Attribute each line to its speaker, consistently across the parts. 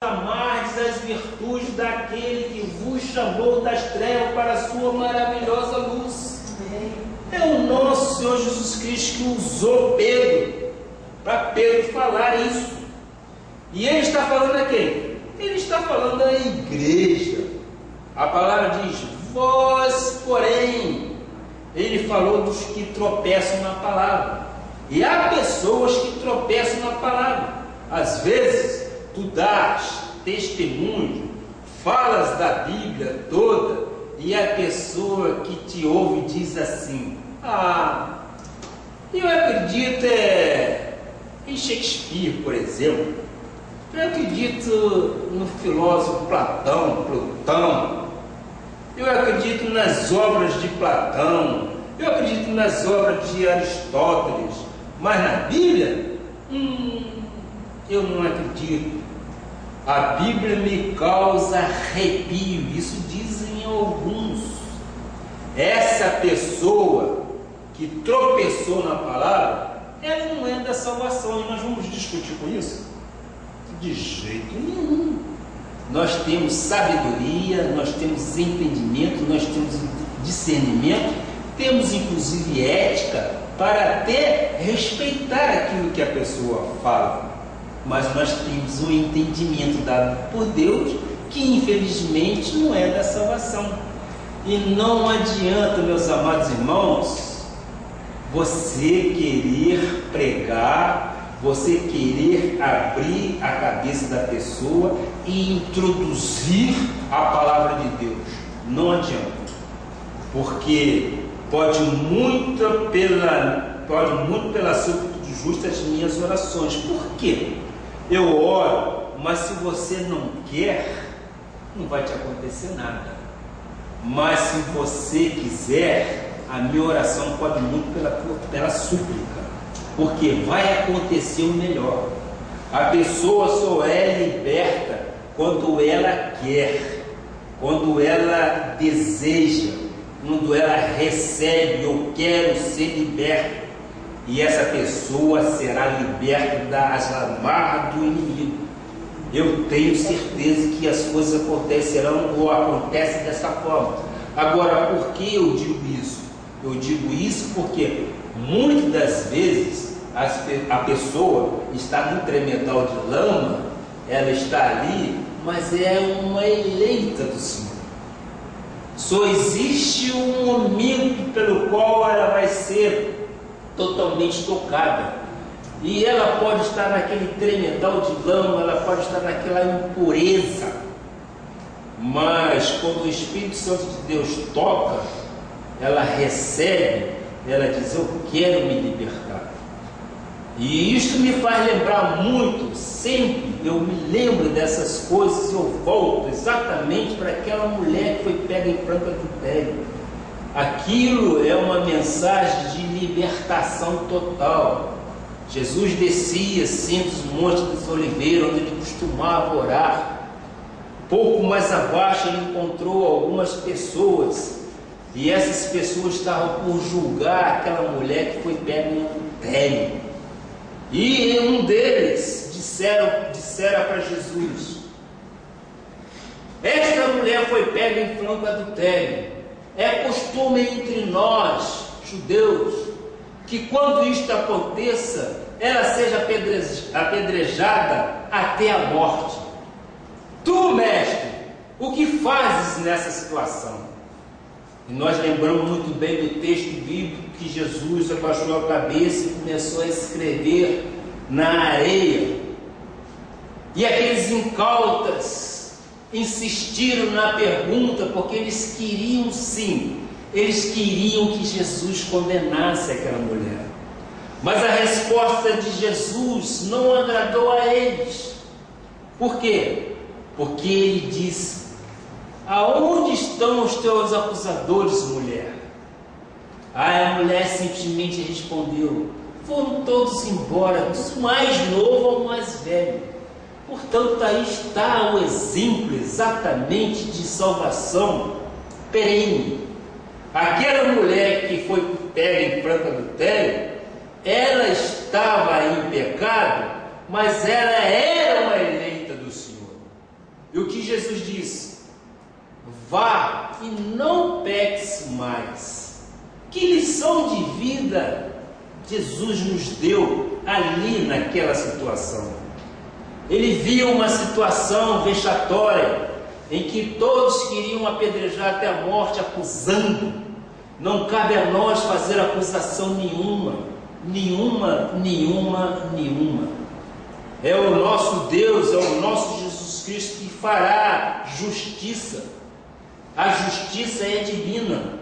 Speaker 1: amardes as virtudes daquele que vos chamou das trevas para a sua maravilhosa luz. É o nosso Senhor Jesus Cristo que usou Pedro, para Pedro falar isso. E ele está falando a quem? Ele está falando à igreja. A palavra diz: vós, porém. Ele falou dos que tropeçam na palavra. E há pessoas que tropeçam na palavra. Às vezes, tu dás testemunho, falas da Bíblia toda, e a pessoa que te ouve diz assim: eu acredito em Shakespeare, por exemplo. Eu acredito no filósofo Plutão. Eu acredito nas obras de Platão. Eu acredito nas obras de Aristóteles. Mas na Bíblia, eu não acredito. A Bíblia me causa arrepio. Isso dizem alguns. Essa pessoa que tropeçou na palavra, ela não é da salvação. E nós vamos discutir com isso? De jeito nenhum. Nós temos sabedoria, nós temos entendimento, nós temos discernimento, temos inclusive ética para até respeitar aquilo que a pessoa fala. Mas nós temos um entendimento dado por Deus que infelizmente não é da salvação. E não adianta, meus amados irmãos, você querer pregar, você querer abrir a cabeça da pessoa e introduzir a palavra de Deus. Não adianta, porque pode muito pela súplica justa as minhas orações. Por quê? Eu oro, mas se você não quer, não vai te acontecer nada. Mas se você quiser, a minha oração pode muito pela súplica, porque vai acontecer o melhor. A pessoa só é liberta quando ela quer, quando ela deseja, quando ela recebe: eu quero ser liberta. E essa pessoa será liberta das amarras do inimigo. Eu tenho certeza que as coisas acontecerão ou acontecem dessa forma. Agora, por que eu digo isso? Eu digo isso porque muitas das vezes a pessoa está no tremedal de lama, ela está ali, mas é uma eleita do Senhor. Só existe um momento pelo qual ela vai ser totalmente tocada. E ela pode estar naquele tremedal de lama, ela pode estar naquela impureza. Mas quando o Espírito Santo de Deus toca, ela recebe, ela diz: eu quero me libertar. E isso me faz lembrar muito, sempre eu me lembro dessas coisas e eu volto exatamente para aquela mulher que foi pega em franco adultério. Aquilo é uma mensagem de libertação total. Jesus descia assim dos montes dos oliveiras, onde ele costumava orar. Pouco mais abaixo ele encontrou algumas pessoas, e essas pessoas estavam por julgar aquela mulher que foi pega em adultério. E um deles disseram para Jesus: esta mulher foi pega em franco adultério. É costume entre nós, judeus, que quando isto aconteça, ela seja apedrejada até a morte. Tu, mestre, o que fazes nessa situação? E nós lembramos muito bem do texto bíblico que Jesus abaixou a cabeça e começou a escrever na areia. E aqueles incautas insistiram na pergunta, porque eles queriam eles queriam que Jesus condenasse aquela mulher. Mas a resposta de Jesus não agradou a eles. Por quê? Porque ele disse: aonde estão os teus acusadores, mulher? A mulher simplesmente respondeu: foram todos embora, do mais novo ao mais velho. Portanto, aí está o exemplo exatamente de salvação perene. Aquela mulher que foi pega em franco adultério, ela estava em pecado, mas ela era uma eleita do Senhor. E o que Jesus disse? Vá e não peques mais. Que lição de vida Jesus nos deu ali naquela situação. Ele viu uma situação vexatória em que todos queriam apedrejar até a morte, acusando. Não cabe a nós fazer acusação nenhuma. É o nosso Deus, é o nosso Jesus Cristo que fará justiça. A justiça é divina.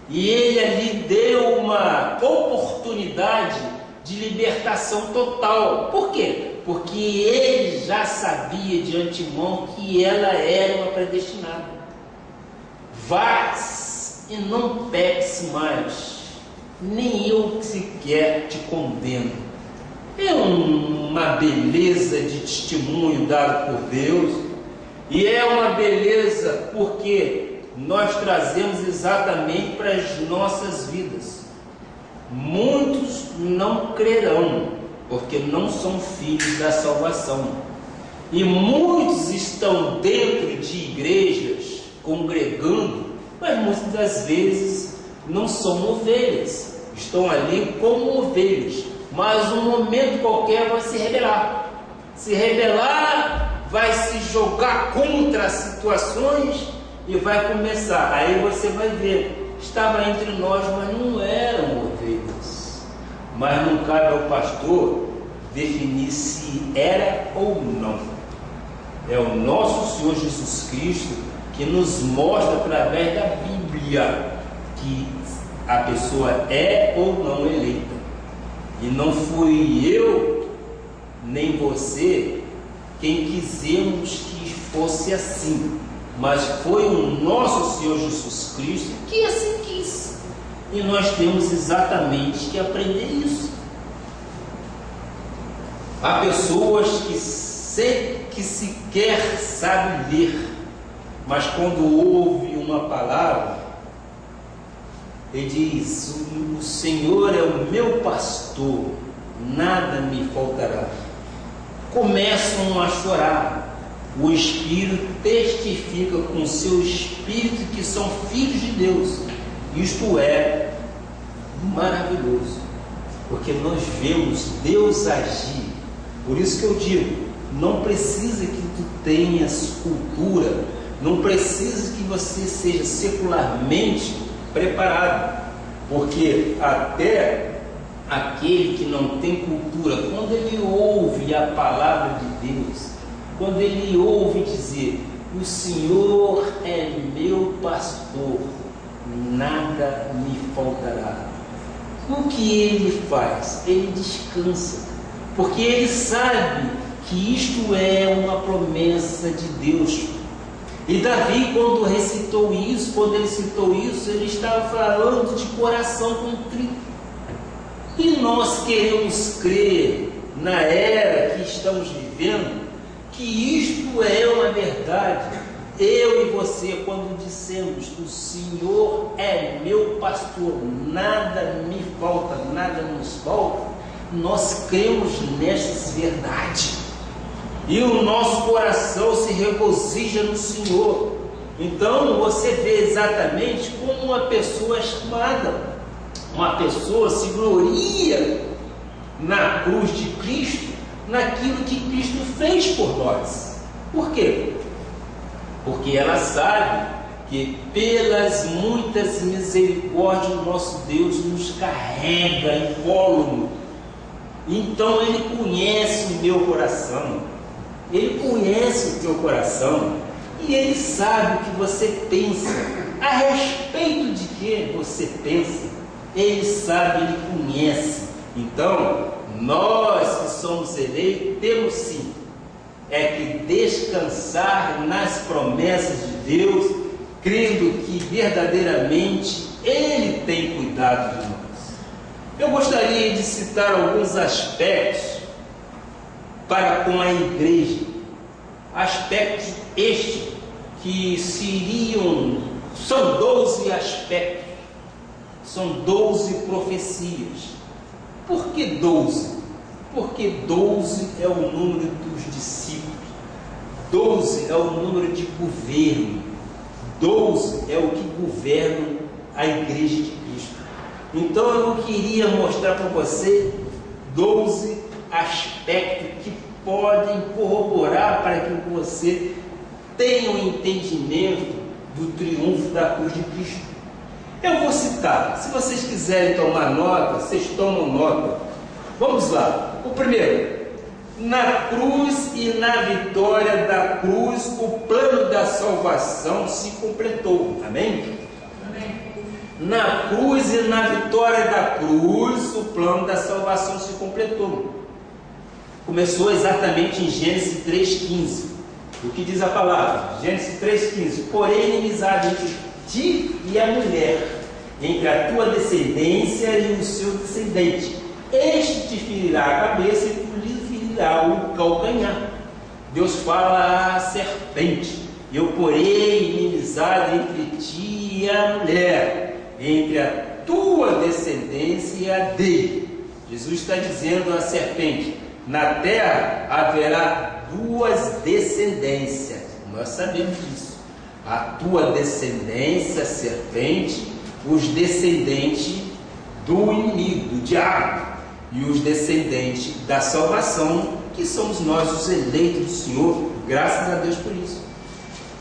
Speaker 1: E Ele ali deu uma oportunidade de libertação total. Por quê? Porque Ele já sabia de antemão que ela era uma predestinada. Vás e não peques mais, nem eu sequer te condeno. É uma beleza de testemunho dado por Deus, e é uma beleza porque nós trazemos exatamente para as nossas vidas. Muitos não crerão, porque não são filhos da salvação. E muitos estão dentro de igrejas, congregando, mas muitas das vezes não são ovelhas. Estão ali como ovelhas, mas um momento qualquer vai se rebelar. Se rebelar, vai se jogar contra as situações e vai começar. Aí você vai ver, estava entre nós, mas não eram ovelhas. Mas não cabe ao pastor definir se era ou não. É o nosso Senhor Jesus Cristo que nos mostra através da Bíblia que a pessoa é ou não eleita. E não fui eu nem você quem quisemos que fosse assim, mas foi o nosso Senhor Jesus Cristo que assim quis. E nós temos exatamente que aprender isso. Há pessoas que sequer sabem ler, mas quando ouve uma palavra, ele diz: o Senhor é o meu pastor, nada me faltará. Começam a chorar. O Espírito testifica com o seu Espírito que são filhos de Deus. Isto é maravilhoso, porque nós vemos Deus agir. Por isso que eu digo, não precisa que tu tenhas cultura, não precisa que você seja secularmente preparado, porque até aquele que não tem cultura, quando ele ouve a palavra de Deus, quando ele ouve dizer: o Senhor é meu pastor, nada me faltará, o que ele faz? Ele descansa, porque ele sabe que isto é uma promessa de Deus. E Davi, quando recitou isso, quando ele citou isso, ele estava falando de coração contrito. E nós queremos crer, na era que estamos vivendo, que isto é uma verdade. Eu e você, quando dissemos: o Senhor é meu pastor, nada me falta, nada nos falta, nós cremos nestas verdades. E o nosso coração se regozija no Senhor. Então você vê exatamente como uma pessoa é chamada. Uma pessoa se gloria na cruz de Cristo, naquilo que Cristo fez por nós. Por quê? Porque ela sabe que pelas muitas misericórdias o nosso Deus nos carrega incólume. Então Ele conhece o meu coração. Ele conhece o teu coração e Ele sabe o que você pensa. A respeito de que você pensa, Ele sabe, Ele conhece. Então, nós que somos eleitos, temos sim que descansar nas promessas de Deus, crendo que verdadeiramente Ele tem cuidado de nós. Eu gostaria de citar alguns aspectos para com a igreja, aspectos estes que são 12 aspectos, são 12 profecias. Por que 12? Porque 12 é o número dos discípulos. 12 é o número de governo. 12 é o que governa a igreja de Cristo. Então eu queria mostrar para você 12 aspectos que podem corroborar para que você tenha um entendimento do triunfo da cruz de Cristo. Eu vou citar, se vocês quiserem tomar nota, vocês tomam nota. Vamos lá. O primeiro: na cruz e na vitória da cruz, o plano da salvação se completou. Amém? Amém. Na cruz e na vitória da cruz, o plano da salvação se completou. Começou exatamente em Gênesis 3,15. O que diz a palavra? Gênesis 3,15. Porém, inimizade entre ti e a mulher, entre a tua descendência e o seu descendente. Este te ferirá a cabeça e tu lhe ferirá o calcanhar. Deus fala à serpente: eu porei inimizade entre ti e a mulher, entre a tua descendência e a dele. Jesus está dizendo à serpente: na terra haverá duas descendências. Nós sabemos disso. A tua descendência, serpente, os descendentes do inimigo, do diabo, e os descendentes da salvação, que somos nós, os eleitos do Senhor, graças a Deus por isso.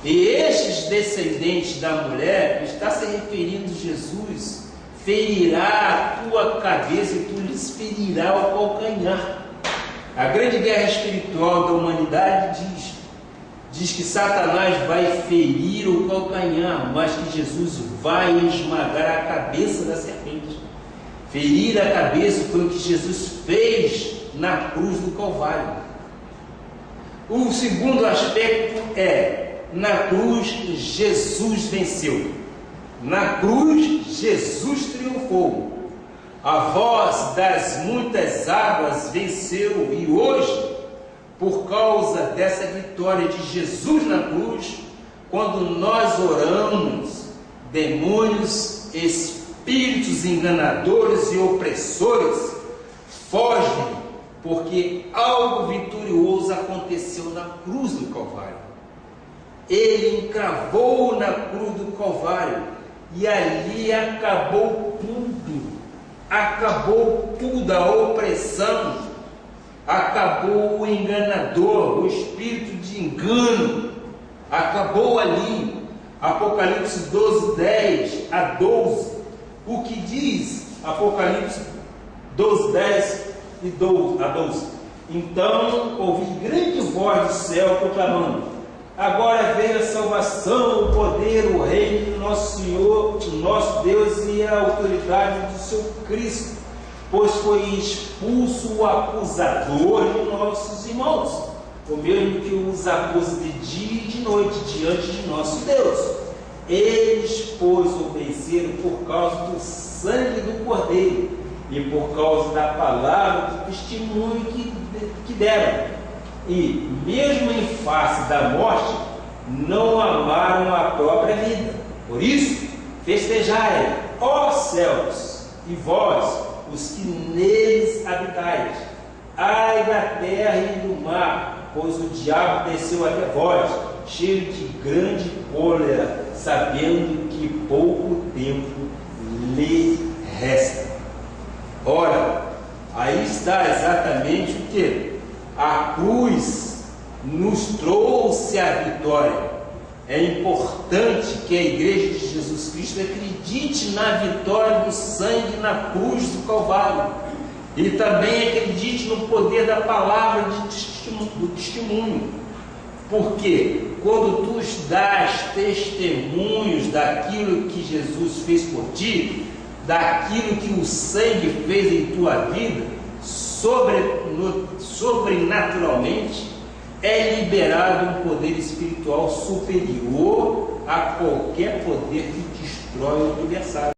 Speaker 1: E estes descendentes da mulher, está se referindo a Jesus, ferirá a tua cabeça e tu lhes ferirá o calcanhar. A grande guerra espiritual da humanidade diz que Satanás vai ferir o calcanhar, mas que Jesus vai esmagar a cabeça da serpente. Ferir a cabeça foi o que Jesus fez na cruz do Calvário. O segundo aspecto é: na cruz Jesus venceu. Na cruz Jesus triunfou. A voz das muitas águas venceu, e hoje, por causa dessa vitória de Jesus na cruz, quando nós oramos, demônios, espíritos enganadores e opressores fogem, porque algo vitorioso aconteceu na cruz do Calvário. Ele encravou na cruz do Calvário e ali acabou tudo. Acabou tudo, a opressão, acabou o enganador, o espírito de engano, acabou ali. Apocalipse 12, 10 a 12, o que diz Apocalipse 12, 10 e 12 a 12? Então ouvi grande voz do céu proclamando: agora veio a salvação, o poder, o reino do nosso Senhor, do nosso Deus, e a autoridade do seu Cristo, pois foi expulso o acusador de nossos irmãos, o mesmo que os acusa de dia e de noite diante de nosso Deus. Eles, pois, o venceram por causa do sangue do Cordeiro e por causa da palavra do testemunho que deram. E, mesmo em face da morte, não amaram a própria vida. Por isso, festejai, ó céus, e vós, os que neles habitais. Ai da terra e do mar, pois o diabo desceu até vós, cheio de grande cólera, sabendo que pouco tempo lhe resta. Ora, aí está exatamente o que? A cruz nos trouxe a vitória. É importante que a Igreja de Jesus Cristo acredite na vitória do sangue na cruz do Calvário. E também acredite no poder da palavra do testemunho. Porque quando tu dás testemunhos daquilo que Jesus fez por ti, daquilo que o sangue fez em tua vida, sobrenaturalmente, é liberado um poder espiritual superior a qualquer poder que destrói o adversário.